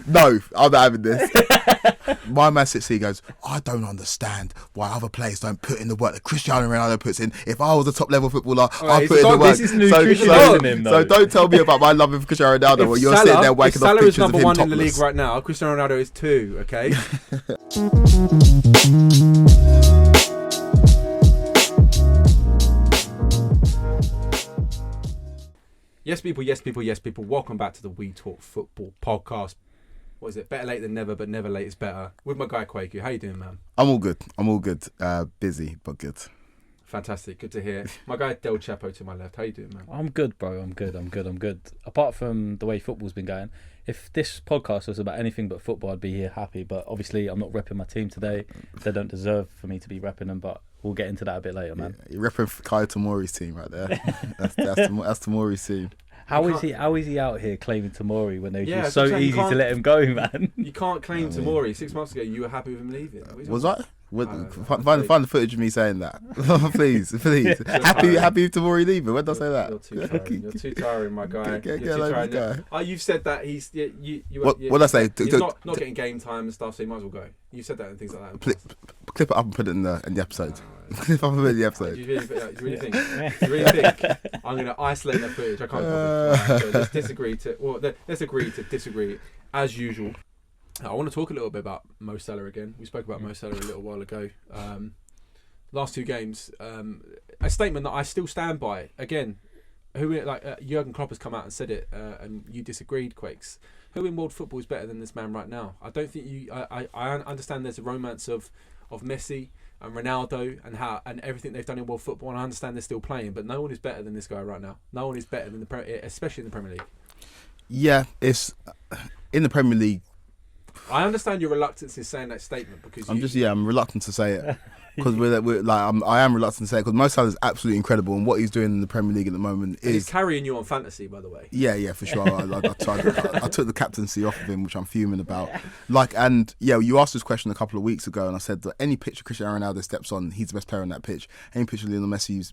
No, I'm not having this. My Man City goes, I don't understand why other players don't put in the work that Cristiano Ronaldo puts in. If I was a top level footballer, I'd put in the work. This is nutrition. So don't tell me about my love of Cristiano Ronaldo while you're sitting there waking up pictures of him topless. Salah is number one in the league right now. Cristiano Ronaldo is 2, okay? Yes, people. Welcome back to the We Talk Football podcast. What is it? Better late than never, but never late is better. With my guy Kwaku. How you doing, man? I'm all good. Busy, but good. Fantastic. Good to hear. My guy Del Chapo to my left. How you doing, man? I'm good, bro. I'm good. Apart from the way football's been going, if this podcast was about anything but football, I'd be here happy. But obviously, I'm not repping my team today. They don't deserve for me to be repping them, but we'll get into that a bit later, man. Yeah, you're repping Kyle Tomori's team right there. that's Tomori's team. How is he out here claiming Tomori when they're just so easy to let him go, man? You can't claim Tomori. 6 months ago, you were happy with him leaving. Was I? Find the footage of me saying that. please. Happy with Tomori leaving. When did I say that? You're too tiring, my guy. You've said that he's... What did I say? He's not getting game time and stuff, so he might as well go. You said that and things like that. Clip it up and put it in the episode. Clip up and put it in the episode. Do you really think I'm going to isolate that footage? I can't. So let's agree to disagree as usual. I want to talk a little bit about Mo Salah again. We spoke about Mo Salah a little while ago. Last 2 games, a statement that I still stand by. Again, Jurgen Klopp has come out and said it, and you disagreed, Quakes. Who in world football is better than this man right now? I don't think you. I understand there's a romance of Messi and Ronaldo and everything they've done in world football, and I understand they're still playing, but no one is better than this guy right now. No one is better than especially in the Premier League. Yeah, it's in the Premier League. I understand your reluctance in saying that statement because I'm reluctant to say it because I am reluctant to say it because Mo Salah is absolutely incredible and what he's doing in the Premier League at the moment he's carrying you on fantasy, by the way. Yeah, for sure. I took the captaincy off of him, which I'm fuming about. You asked this question a couple of weeks ago, and I said that any pitch Cristiano Ronaldo steps on, he's the best player on that pitch. Any pitch Lionel Messi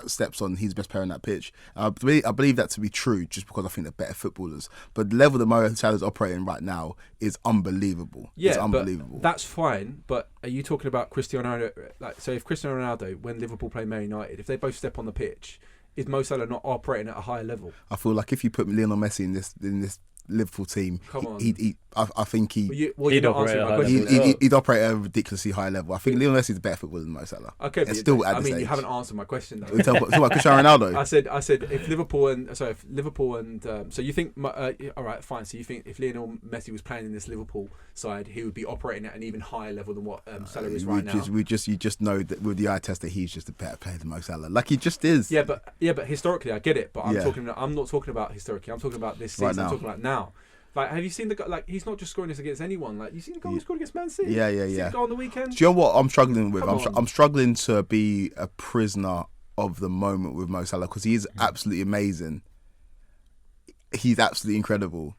steps on, he's the best player in that pitch. I believe that to be true just because I think they're better footballers. But the level that Mo Salah's operating right now is unbelievable. Yeah, it's unbelievable. But that's fine. But are you talking about Cristiano Ronaldo? So if Cristiano Ronaldo, when Liverpool play Man United, if they both step on the pitch, is Mo Salah not operating at a higher level? I feel like if you put Lionel Messi in this Liverpool team, I think he'd operate at a ridiculously high level. I think Lionel Messi is a better footballer than Mo Salah. Okay, but still you haven't answered my question though. We're talking about Cristiano Ronaldo. I said if Liverpool and so you think all right, fine. So you think if Lionel Messi was playing in this Liverpool side, he would be operating at an even higher level than what Salah is right now. You just know that with the eye test that he's just a better player than Mo Salah. Like he just is. Yeah, but historically I get it. But I'm not talking about historically. I'm talking about this season. Right now. I'm talking about now. Like, have you seen the guy? Like, he's not just scoring this against anyone. Like, you seen the goal he scored against Man City? Yeah. See the goal on the weekend? Do you know what I'm struggling with? I'm struggling to be a prisoner of the moment with Mo Salah because he is absolutely amazing. He's absolutely incredible.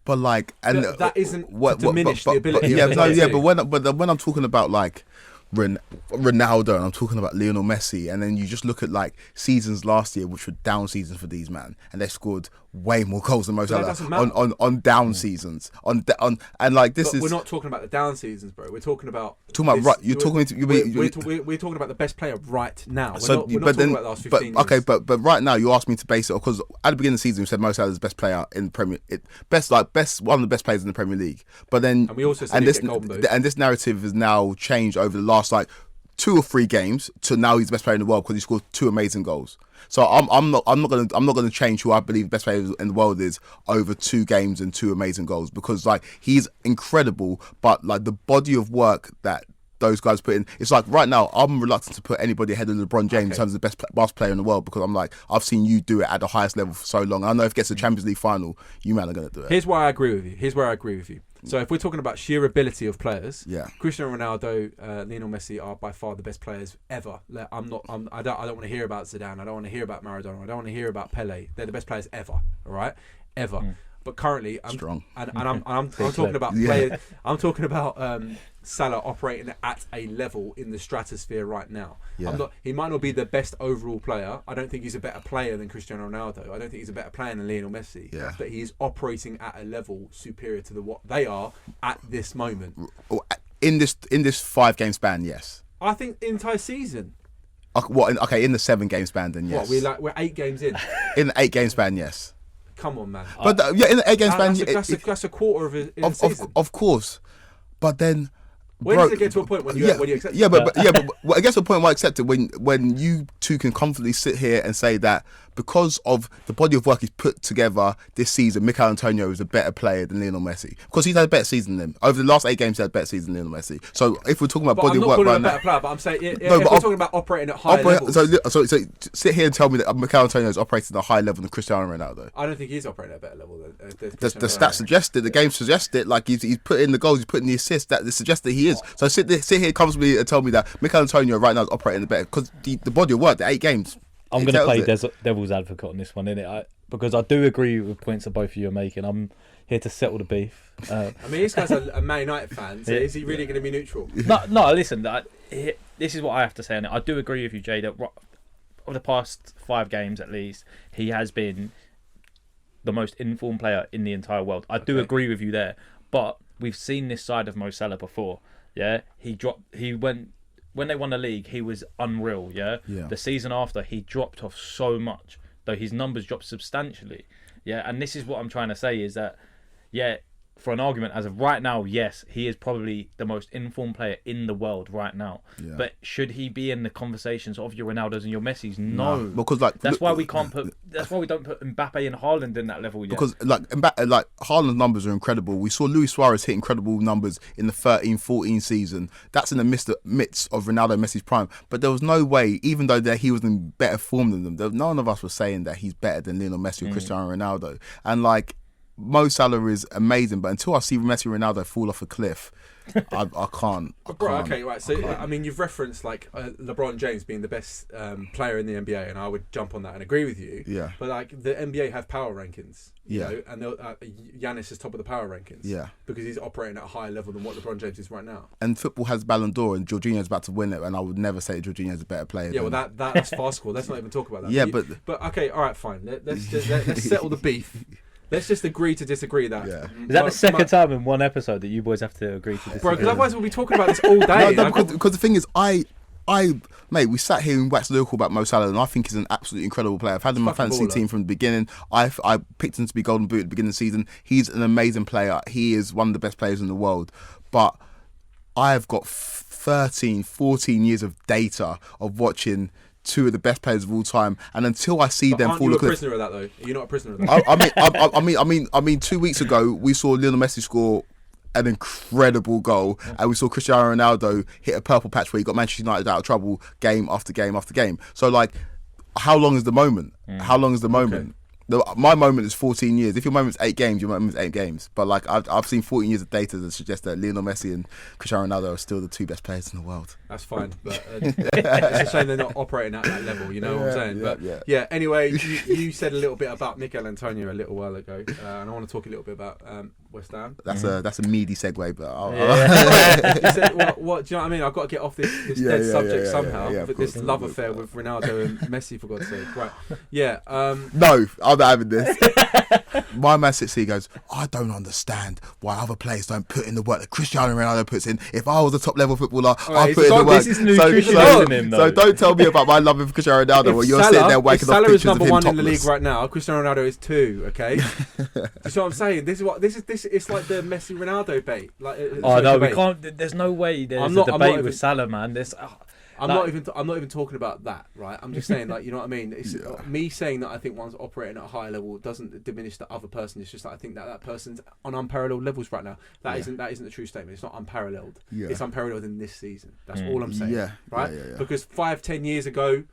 But that isn't to diminish the ability. But when I'm talking about like Ronaldo and I'm talking about Lionel Messi, and then you just look at like seasons last year, which were down seasons for these man, and they scored way more goals than Mo Salah on down seasons. We're not talking about the down seasons, bro. We're talking about we're talking about the best player right now. We're not talking about the last 15 years. Okay, but right now you asked me to base it because at the beginning of the season we said Mo Salah is the best player in the Premier, one of the best players in the Premier League. But then and we also said this narrative has now changed over the last 2 or 3 games to now he's the best player in the world because he scored 2 amazing goals. So I'm not going to change who I believe the best player in the world is over 2 games and 2 amazing goals because he's incredible, but the body of work that those guys put in, it's right now I'm reluctant to put anybody ahead of LeBron James in terms of the best basketball player in the world because I'm I've seen you do it at the highest level for so long. I know if it gets to the Champions League final, you man are going to do it. Here's why I agree with you. So if we're talking about sheer ability of players, Cristiano Ronaldo, Lionel Messi are by far the best players ever. I don't want to hear about Zidane. I don't want to hear about Maradona. I don't want to hear about Pele. They're the best players ever. All right, ever. But currently, I'm talking about players. I'm talking about Salah operating at a level in the stratosphere right now. Yeah. He might not be the best overall player. I don't think he's a better player than Cristiano Ronaldo. I don't think he's a better player than Lionel Messi. Yeah. But he's operating at a level superior to what they are at this moment. In this 5-game span, yes. I think the entire season. Okay, in the 7-game span, then yes. We're 8 games in. In the 8-game span, yes. Come on, man. But in the 8-game span, that's a quarter of a season. Of course. But then, when does it get to a point when you accept it? Yeah, but I guess the point where I accept it when you two can comfortably sit here and say that because of the body of work he's put together this season, Mikel Antonio is a better player than Lionel Messi because he's had a better season than him. Over the last 8 games, he had a better season than Lionel Messi. So if we're talking about body of work right now, I'm not calling him a better player, but I'm saying if we're talking about operating at high levels. So sit here and tell me that Mikel Antonio is operating at a high level than Cristiano Ronaldo. I don't think he's operating at a better level than the stats suggest it. The game suggests it. Like he's put in the goals, he's put in the assists. That suggests that he is. So sit here comfortably and tell me that Mikel Antonio right now is operating better because the body of work, the 8 games. I'm going to play devil's advocate on this one, innit? Because I do agree with points that both of you are making. I'm here to settle the beef. I mean, this guy's a Man United fan, so is he really going to be neutral? No. Listen, this is what I have to say on it. I do agree with you, Jay, that over the past 5 games at least, he has been the most informed player in the entire world. I do agree with you there, but we've seen this side of Mo Salah before. Yeah, when they won the league, he was unreal, yeah? The season after, he dropped off so much, though his numbers dropped substantially, yeah? And this is what I'm trying to say is that, yeah, for an argument, as of right now, yes, he is probably the most informed player in the world right now. Yeah. But should he be in the conversations of your Ronaldos and your Messis? No. Because that's why we don't put Mbappe and Haaland in that level yet. Because Haaland's numbers are incredible. We saw Luis Suarez hit incredible numbers in the 13-14 season. That's in the midst of Ronaldo and Messi's prime. But there was no way, even though that he was in better form than them, none of us were saying that he's better than Lionel Messi or Cristiano Ronaldo. And Mo Salah is amazing, but until I see Messi and Ronaldo fall off a cliff, I can't. Okay, right. So, I mean, you've referenced LeBron James being the best player in the NBA, and I would jump on that and agree with you. Yeah. But the NBA have power rankings. You know, and Giannis is top of the power rankings. Yeah. Because he's operating at a higher level than what LeBron James is right now. And football has Ballon d'Or, and Jorginho's about to win it, and I would never say Jorginho's a better player. Yeah, well, that's farcical. Let's not even talk about that. Yeah, but okay, all right, fine. Let's settle the beef. Let's just agree to disagree that. Yeah. Is that the second time in one episode that you boys have to agree to disagree? Bro, because otherwise we'll be talking about this all day. Because the thing is, mate, we sat here and waxed lyrical about Mo Salah, and I think he's an absolutely incredible player. I've had him in my fantasy team from the beginning. I picked him to be Golden Boot at the beginning of the season. He's an amazing player. He is one of the best players in the world. But I've got 13, 14 years of data of watching 2 of the best players of all time, and until I see them fall off the cliff. Aren't you a prisoner of that though? Are you not a prisoner of that? I mean, 2 weeks ago we saw Lionel Messi score an incredible goal, and we saw Cristiano Ronaldo hit a purple patch where he got Manchester United out of trouble game after game after game. So how long is the moment? How long is the moment? Okay. My moment is 14 years. If your moment's 8 games, your moment's 8 games. But I've seen 14 years of data that suggests that Lionel Messi and Cristiano Ronaldo are still the 2 best players in the world. That's fine, but it's a shame they're not operating at that level. You know what I'm saying? Yeah. Anyway, you said a little bit about Mikel Antonio a little while ago, and I want to talk a little bit about West Ham. That's a meaty segue, but you said, what do you know what I mean? I've got to get off this dead subject somehow. This love affair with Ronaldo and Messi, for God's sake. Right? Yeah. No, I'm not having this. My man sits here, goes, I don't understand why other players don't put in the work that Cristiano Ronaldo puts in. If I was a top level footballer, I'd put in the work. This is so don't tell me about my love for Cristiano Ronaldo when you're sitting there waking up pictures of him topless. If Salah is number 1 in the league right now, Cristiano Ronaldo is 2. Okay, do you know what I'm saying? This is. It's like the Messi Ronaldo debate. We can't. There's no way. There's a debate with Salah, man. I'm not even talking about that, right? I'm just saying, you know what I mean? It's me saying that I think one's operating at a higher level doesn't diminish the other person. It's just that I think that person's on unparalleled levels right now. That isn't the true statement. It's not unparalleled. Yeah. It's unparalleled in this season. That's all I'm saying. Right? Yeah. Because 5-10 years ago,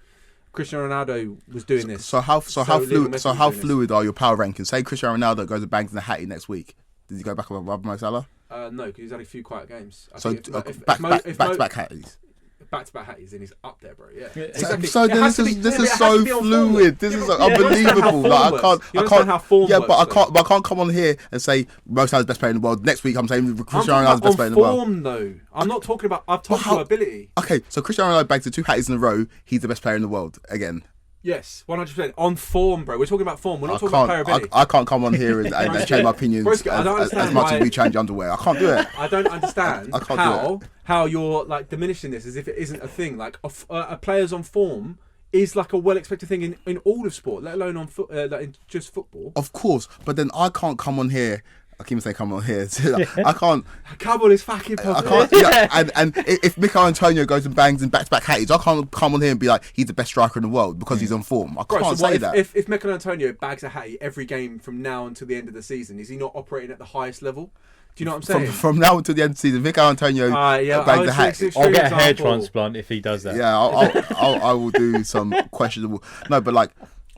Cristiano Ronaldo was doing this. So how fluid are your power rankings? Say Cristiano Ronaldo goes and bangs in the Hattie next week. Does he go back above Mo Salah? No, because he's had a few quiet games. Back-to-back Hatties. back-to-back hatties, and he's up there, bro. Yeah. Yeah. Exactly. So It has to be- this it is has so to be on form, fluid. though. This Yeah, is but unbelievable. you Like understand I how can't. form Yeah, but works, I can't come on here and say Mo Salah's best player in the world. Next week I'm saying Cristiano Ronaldo's best player in the world. form, though. I'm not talking about. I've told how- you ability. Okay, so Cristiano Ronaldo bags the 2 hatties in a row. He's the best player in the world again. Yes, 100% on form, bro. We're talking about form. We're not talking about player ability. I can't come on here and change my opinions Broski, I don't as understand much as why- we change underwear. I can't do it. I don't understand I can't do how you're like diminishing this as if it isn't a thing. Like a players on form is like a well expected thing in all of sport, let alone on like in just football. Of course, but then I can't come on here. I keep saying come on here. I can't. Kabul is fucking I positive. can't. Yeah, and if Mikel Antonio goes and bangs in back-to-back hatties, I can't come on here and be like he's the best striker in the world because he's on form. I Bro, can't so what say if, that. if Mikel Antonio bags a hattie every game from now until the end of the season, is he not operating at the highest level? Do you know what I'm saying? From now until the end of the season, Mikel Antonio Yeah, bangs a hat. I'll get a hair example. transplant if he does that. Yeah, I will do some questionable. No, but like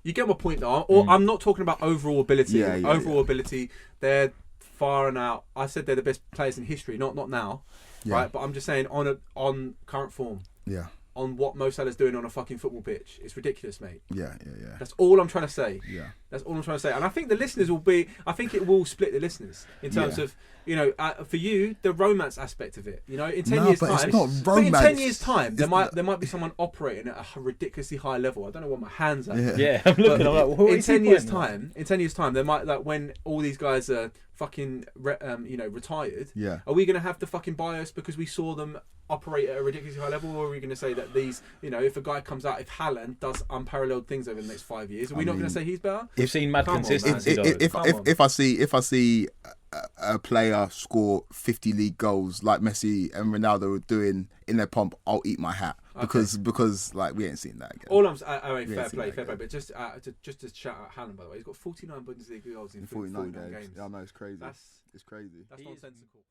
You get my point, though. Or I'm not talking about overall ability. Yeah, yeah, overall ability, they're far and out. I said they're the best players in history, not now, Yeah. right? But I'm just saying on current form, yeah, on what Mo Salah's doing on a fucking football pitch, it's ridiculous, mate. yeah. That's all I'm trying to say. Yeah. That's all I'm trying to say. And I think the listeners will be. I think it will split the listeners in terms Yeah. of, you know, for you, the romance aspect of it. You know, in 10 No, years' but time. it's not But in 10 romance. years' time, there It's might be someone operating at a ridiculously high level. I don't know what my hands are. Yeah, I'm looking. I'm like, what in is he 10 years' pointing at? time, there might, like, when all these guys are fucking, retired. Yeah. Are we going to have the fucking bias because we saw them operate at a ridiculously high level, or are we going to say that these, if a guy comes out, if Haaland does unparalleled things over the next 5 years, are we not going to say he's better? We've seen mad Come on, consistency. man. though. If I see a player score 50 league goals like Messi and Ronaldo are doing in their pomp, I'll eat my hat because like we ain't seen that again. All I'm fair seen play. that But just to shout out Haaland, by the way, he's got 49 Bundesliga goals in 49 games. games. Yeah, I know, it's crazy. That's crazy. nonsensical.